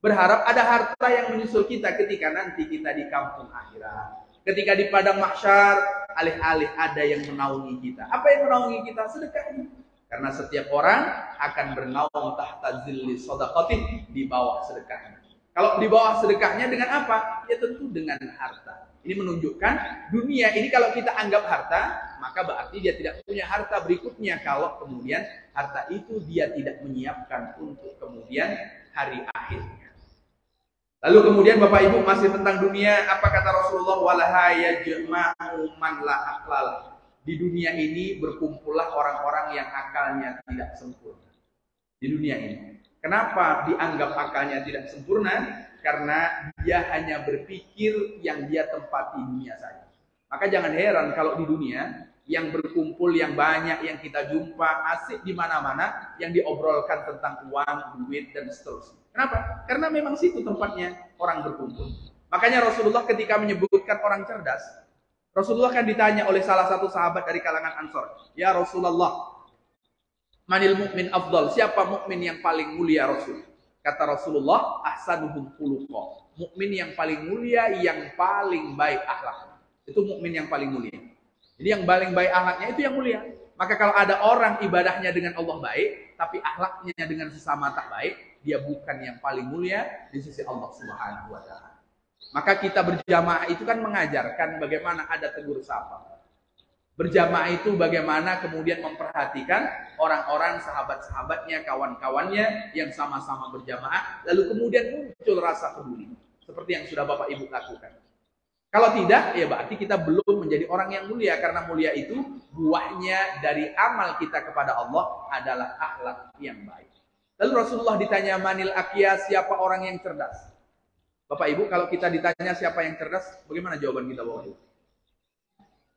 Berharap ada harta yang menyusul kita ketika nanti kita di kampung akhirat. Ketika di padang mahsyar, alih-alih ada yang menaungi kita. Apa yang menaungi kita? Sedekah ini. Karena setiap orang akan bernaung tahta zilli shadaqatih, di bawah sedekahnya. Kalau di bawah sedekahnya dengan apa? Ya tentu dengan harta. Ini menunjukkan dunia ini kalau kita anggap harta, maka berarti dia tidak punya harta berikutnya kalau kemudian harta itu dia tidak menyiapkan untuk kemudian hari akhirnya. Lalu kemudian Bapak Ibu masih tentang dunia, apa kata Rasulullah? Walaha yajma'u man la aqlal. Di dunia ini berkumpullah orang-orang yang akalnya tidak sempurna. Di dunia ini. Kenapa dianggap akalnya tidak sempurna? Karena dia hanya berpikir yang dia tempati dunia saja. Maka jangan heran kalau di dunia yang berkumpul, yang banyak, yang kita jumpa, asik di mana-mana, yang diobrolkan tentang uang, duit, dan seterusnya. Kenapa? Karena memang situ tempatnya orang berkumpul. Makanya Rasulullah ketika menyebutkan orang cerdas, Rasulullah kan ditanya oleh salah satu sahabat dari kalangan Ansor, ya Rasulullah, manil mu'min afdal, siapa mukmin yang paling mulia Rasul? Kata Rasulullah, ahsanuhum khuluqa. Mukmin yang paling mulia, yang paling baik akhlak. Itu mukmin yang paling mulia. Jadi yang paling baik akhlaknya itu yang mulia. Maka kalau ada orang ibadahnya dengan Allah baik, tapi akhlaknya dengan sesama tak baik, dia bukan yang paling mulia di sisi Allah Subhanahu wa taala. Maka kita berjamaah itu kan mengajarkan bagaimana ada tegur sapa. Berjamaah itu bagaimana kemudian memperhatikan orang-orang, sahabat-sahabatnya, kawan-kawannya yang sama-sama berjamaah, lalu kemudian muncul rasa peduli. Seperti yang sudah Bapak Ibu lakukan. Kalau tidak, ya berarti kita belum menjadi orang yang mulia, karena mulia itu buahnya dari amal kita kepada Allah adalah akhlak yang baik. Lalu Rasulullah ditanya, manil aqya, siapa orang yang cerdas? Bapak Ibu, kalau kita ditanya siapa yang cerdas, bagaimana jawaban kita Bapak Ibu?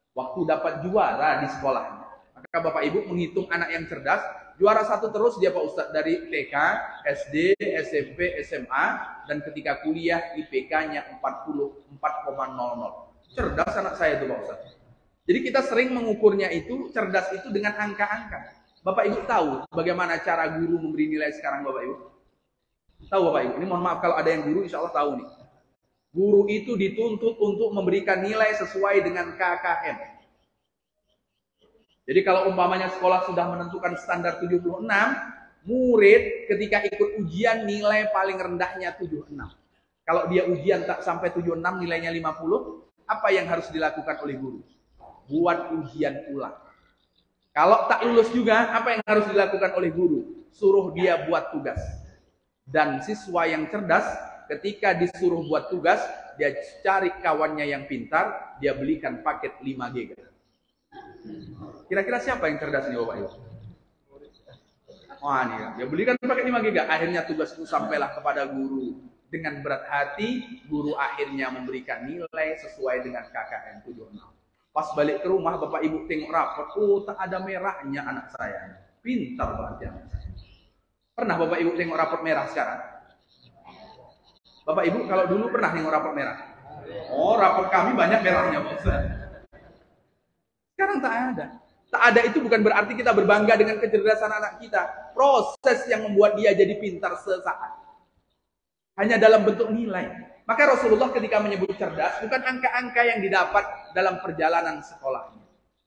Waktu dapat juara di sekolahnya. Maka Bapak Ibu menghitung anak yang cerdas, juara 1 terus dia Pak Ustadz, dari TK, SD, SMP, SMA, dan ketika kuliah IPK-nya 44,00. Cerdas anak saya itu Pak Ustadz. Jadi kita sering mengukurnya itu, cerdas itu dengan angka-angka. Bapak Ibu tahu bagaimana cara guru memberi nilai sekarang Bapak Ibu? Tahu Bapak Ibu? Ini mohon maaf kalau ada yang guru, insya Allah tahu nih. Guru itu dituntut untuk memberikan nilai sesuai dengan KKM. Jadi kalau umpamanya sekolah sudah menentukan standar 76, murid ketika ikut ujian nilai paling rendahnya 76. Kalau dia ujian tak sampai 76, nilainya 50, apa yang harus dilakukan oleh guru? Buat ujian ulang. Kalau tak lulus juga, apa yang harus dilakukan oleh guru? Suruh dia buat tugas. Dan siswa yang cerdas, ketika disuruh buat tugas, dia cari kawannya yang pintar, dia belikan paket 5 GB. Kira-kira siapa yang cerdas ini Bapak Ibu? Wah nih, dia belikan paket 5 GB. Akhirnya tugas itu sampailah kepada guru. Dengan berat hati, guru akhirnya memberikan nilai sesuai dengan KKM 76. Pas balik ke rumah, Bapak Ibu tengok rapor, oh tak ada merahnya anak saya. Pintar banget anak saya. Pernah Bapak Ibu tengok rapor merah sekarang? Bapak Ibu kalau dulu pernah tengok rapor merah? Oh, rapor kami banyak merahnya, Pak. Sekarang tak ada. Tak ada itu bukan berarti kita berbangga dengan kecerdasan anak kita. Proses yang membuat dia jadi pintar sesaat. Hanya dalam bentuk nilai. Maka Rasulullah ketika menyebut cerdas, bukan angka-angka yang didapat dalam perjalanan sekolahnya.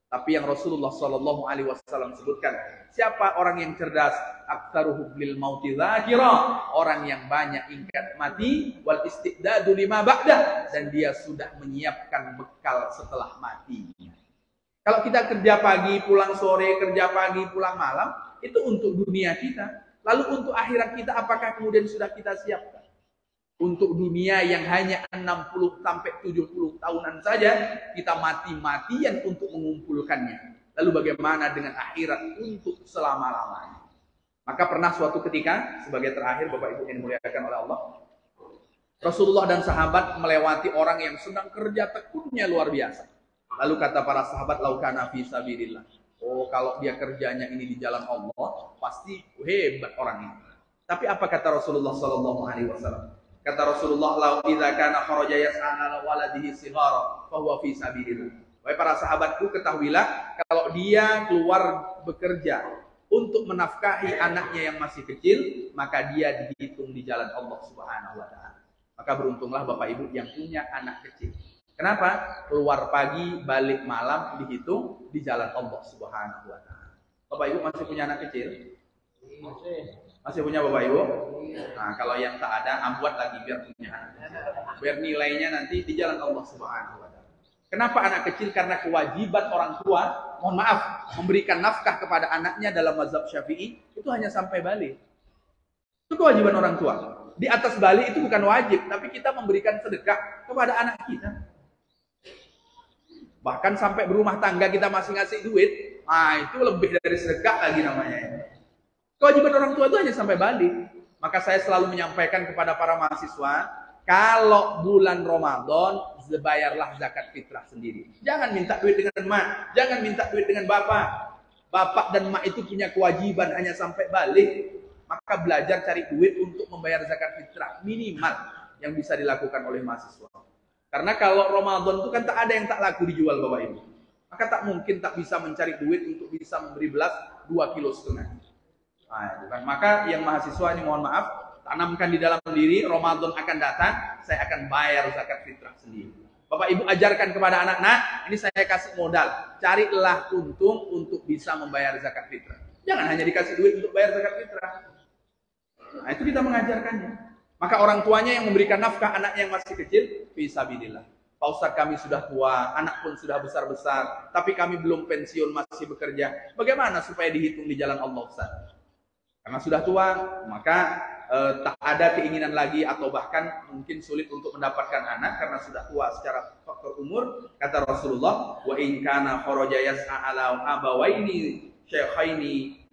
Tapi yang Rasulullah SAW sebutkan, siapa orang yang cerdas? Aktsaruhum lil mauti dzakira, orang yang banyak ingat mati, wal istidadu lima ba'da, dan dia sudah menyiapkan bekal setelah mati. Kalau kita kerja pagi, pulang sore, kerja pagi, pulang malam, itu untuk dunia kita. Lalu untuk akhirat kita, apakah kemudian sudah kita siapkan? Untuk dunia yang hanya 60 sampai 70 tahunan saja, kita mati-matian untuk mengumpulkannya. Lalu bagaimana dengan akhirat untuk selama-lamanya? Maka pernah suatu ketika, sebagai terakhir Bapak Ibu yang dimuliakan oleh Allah, Rasulullah dan sahabat melewati orang yang sedang kerja tekunnya luar biasa. Lalu kata para sahabat, laukana fi sabilillah. Oh, kalau dia kerjanya ini di jalan Allah, pasti hebat orang ini. Tapi apa kata Rasulullah SAW? Kata Rasulullah, "Lau idza kana kharaja yas'ala waladihi sighara, fa huwa fi sabilillah." Wahai para sahabatku, ketahuilah kalau dia keluar bekerja untuk menafkahi anaknya yang masih kecil, maka dia dihitung di jalan Allah Subhanahu wa taala. Maka beruntunglah Bapak Ibu yang punya anak kecil. Kenapa? Keluar pagi, balik malam dihitung di jalan Allah Subhanahu wa taala. Bapak Ibu masih punya anak kecil? Masih punya Bapak Ibu? Nah, kalau yang tak ada, buat lagi biar punya. Biar nilainya nanti di jalan Allah Subhanahu wa taala. Kenapa anak kecil? Karena kewajiban orang tua, mohon maaf, memberikan nafkah kepada anaknya dalam mazhab Syafi'i itu hanya sampai balik. Itu kewajiban orang tua. Di atas balik itu bukan wajib, tapi kita memberikan sedekah kepada anak kita. Bahkan sampai berumah tangga kita masih ngasih duit, nah itu lebih dari sedekah lagi namanya. Kewajiban orang tua itu hanya sampai balik. Maka saya selalu menyampaikan kepada para mahasiswa, kalau bulan Ramadan, bayarlah zakat fitrah sendiri. Jangan minta duit dengan mak, jangan minta duit dengan bapak. Bapak dan mak itu punya kewajiban hanya sampai balik. Maka belajar cari duit untuk membayar zakat fitrah minimal yang bisa dilakukan oleh mahasiswa. Karena kalau Ramadan itu kan tak ada yang tak laku dijual Bapak Ibu. Maka tak mungkin tak bisa mencari duit untuk bisa memberi belas 2,5 kilo. Nah, maka yang mahasiswa ini mohon maaf, tanamkan di dalam diri, Ramadan akan datang, saya akan bayar zakat fitrah sendiri. Bapak Ibu ajarkan kepada anak-anak, ini saya kasih modal, carilah untung untuk bisa membayar zakat fitrah. Jangan hanya dikasih duit untuk bayar zakat fitrah. Nah, itu kita mengajarkannya. Maka orang tuanya yang memberikan nafkah anaknya yang masih kecil, fisabilillah. Pak Ustadz, kami sudah tua, anak pun sudah besar-besar, tapi kami belum pensiun, masih bekerja. Bagaimana supaya dihitung di jalan Allah, Ustadz? Karena sudah tua, maka tak ada keinginan lagi atau bahkan mungkin sulit untuk mendapatkan anak karena sudah tua secara faktor umur. Kata Rasulullah, wa in kana kharaja yas'a ala abawaini syaikhaini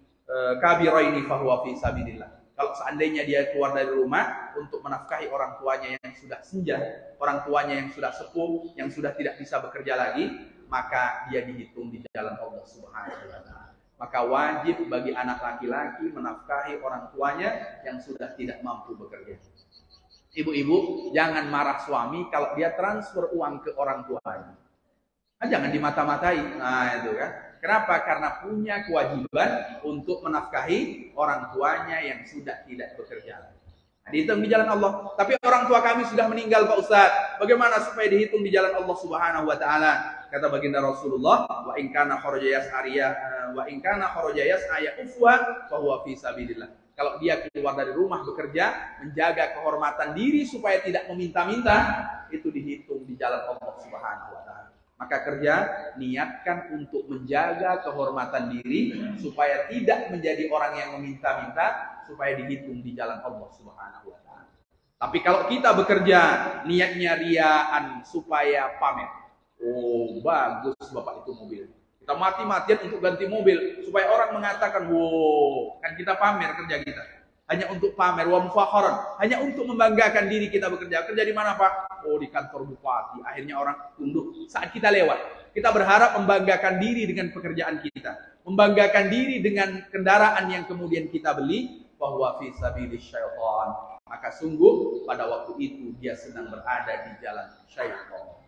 kabiraini fahuwa fi sabilillah. Kalau seandainya dia keluar dari rumah untuk menafkahi orang tuanya yang sudah senja, orang tuanya yang sudah sepuh, yang sudah tidak bisa bekerja lagi, maka dia dihitung di jalan Allah Subhanahu wa taala. Maka wajib bagi anak laki-laki menafkahi orang tuanya yang sudah tidak mampu bekerja. Ibu-ibu, jangan marah suami kalau dia transfer uang ke orang tuanya. Nah, jangan dimata-matai. Nah, itu kan. Kenapa? Karena punya kewajiban untuk menafkahi orang tuanya yang sudah tidak bekerja. Nah, Dihitung di jalan Allah. Tapi orang tua kami sudah meninggal Pak Ustaz. Bagaimana supaya dihitung di jalan Allah Subhanahu wa taala? Kata baginda Rasulullah, wa in kana kharaja yas'aya ufwa fa huwa fi sabilillah. Kalau dia keluar dari rumah bekerja, menjaga kehormatan diri supaya tidak meminta-minta, itu dihitung di jalan Allah Subhanahu wa taala. Maka kerja, niatkan untuk menjaga kehormatan diri supaya tidak menjadi orang yang meminta-minta, supaya dihitung di jalan Allah Subhanahu wa taala. Tapi kalau kita bekerja niatnya riaan supaya pamer. Oh, bagus Bapak itu mobil. Kita mati-matian untuk ganti mobil supaya orang mengatakan, "Wow, kan kita pamer kerja kita." Hanya untuk pamer, wa mufakharan, hanya untuk membanggakan diri kita bekerja. Kerja di mana, Pak? Oh, di kantor bupati. Akhirnya orang tunduk saat kita lewat. Kita berharap membanggakan diri dengan pekerjaan kita, membanggakan diri dengan kendaraan yang kemudian kita beli, bahwa fi sabilis syaitan. Maka sungguh pada waktu itu dia sedang berada di jalan syaitan.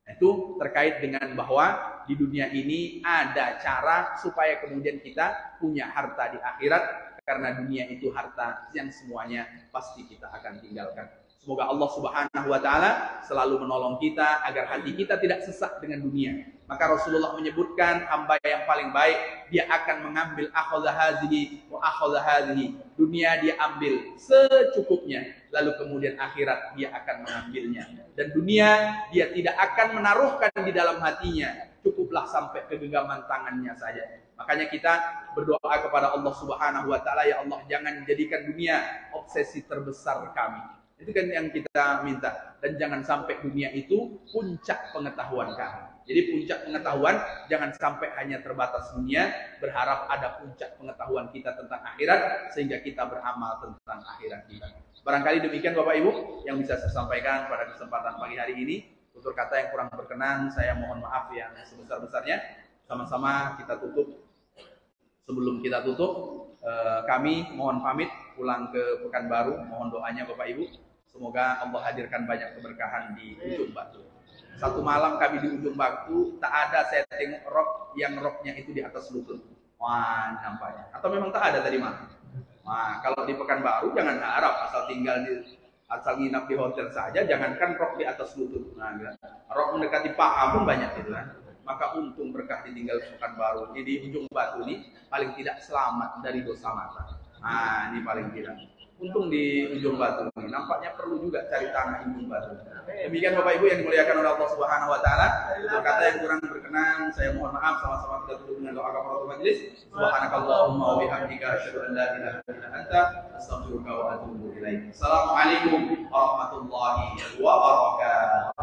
Itu terkait dengan bahwa di dunia ini ada cara supaya kemudian kita punya harta di akhirat, karena dunia itu harta yang semuanya pasti kita akan tinggalkan. Semoga Allah Subhanahu wa taala selalu menolong kita agar hati kita tidak sesak dengan dunia. Maka Rasulullah menyebutkan hamba yang paling baik, dia akan mengambil akhadha hadhihi wa akhadha hadhihi. Dunia dia ambil secukupnya, lalu kemudian akhirat dia akan mengambilnya. Dan dunia dia tidak akan menaruhkan di dalam hatinya, cukuplah sampai ke genggaman tangannya saja. Makanya kita berdoa kepada Allah Subhanahu wa taala, ya Allah, jangan jadikan dunia obsesi terbesar kami. Itu kan yang kita minta. Dan jangan sampai dunia itu puncak pengetahuan kami. Jadi puncak pengetahuan jangan sampai hanya terbatas dunia, berharap ada puncak pengetahuan kita tentang akhirat sehingga kita beramal tentang akhirat kita. Barangkali demikian Bapak Ibu yang bisa saya sampaikan pada kesempatan pagi hari ini. Tutur kata yang kurang berkenan saya mohon maaf yang sebesar-besarnya. Sama-sama kita tutup. Sebelum kita tutup, kami mohon pamit pulang ke Pekanbaru. Mohon doanya Bapak Ibu, semoga Allah hadirkan banyak keberkahan di ujung batu. Satu malam kami di ujung batu, tak ada saya tengok rok yang roknya itu di atas lutut. Wah, nampaknya. Atau memang tak ada tadi malam. Nah, kalau di Pekanbaru jangan harap asal nginap di hotel saja, jangankan rok di atas lutut. Nah, rok mendekati paha pun banyak gitu kan. Maka untung berkah ditinggal Pekanbaru. Jadi di ujung batu ini paling tidak selamat dari dosa mata. Nah, ini paling tidak. Untung di ujung batu ini. Nampaknya perlu juga cari tanah ujung batu. Demikian Bapak Ibu yang dimuliakan oleh Allah Subhanahu wa taala. Untuk kata yang kurang berkenan, saya mohon maaf. Sama-sama kita tutup dengan doa kafaratul majelis. Subhanakallahumma wa bihamdika asyhadu an la ilaha illa anta astaghfiruka wa atubu ilaik. Assalamualaikum warahmatullahi wabarakatuh.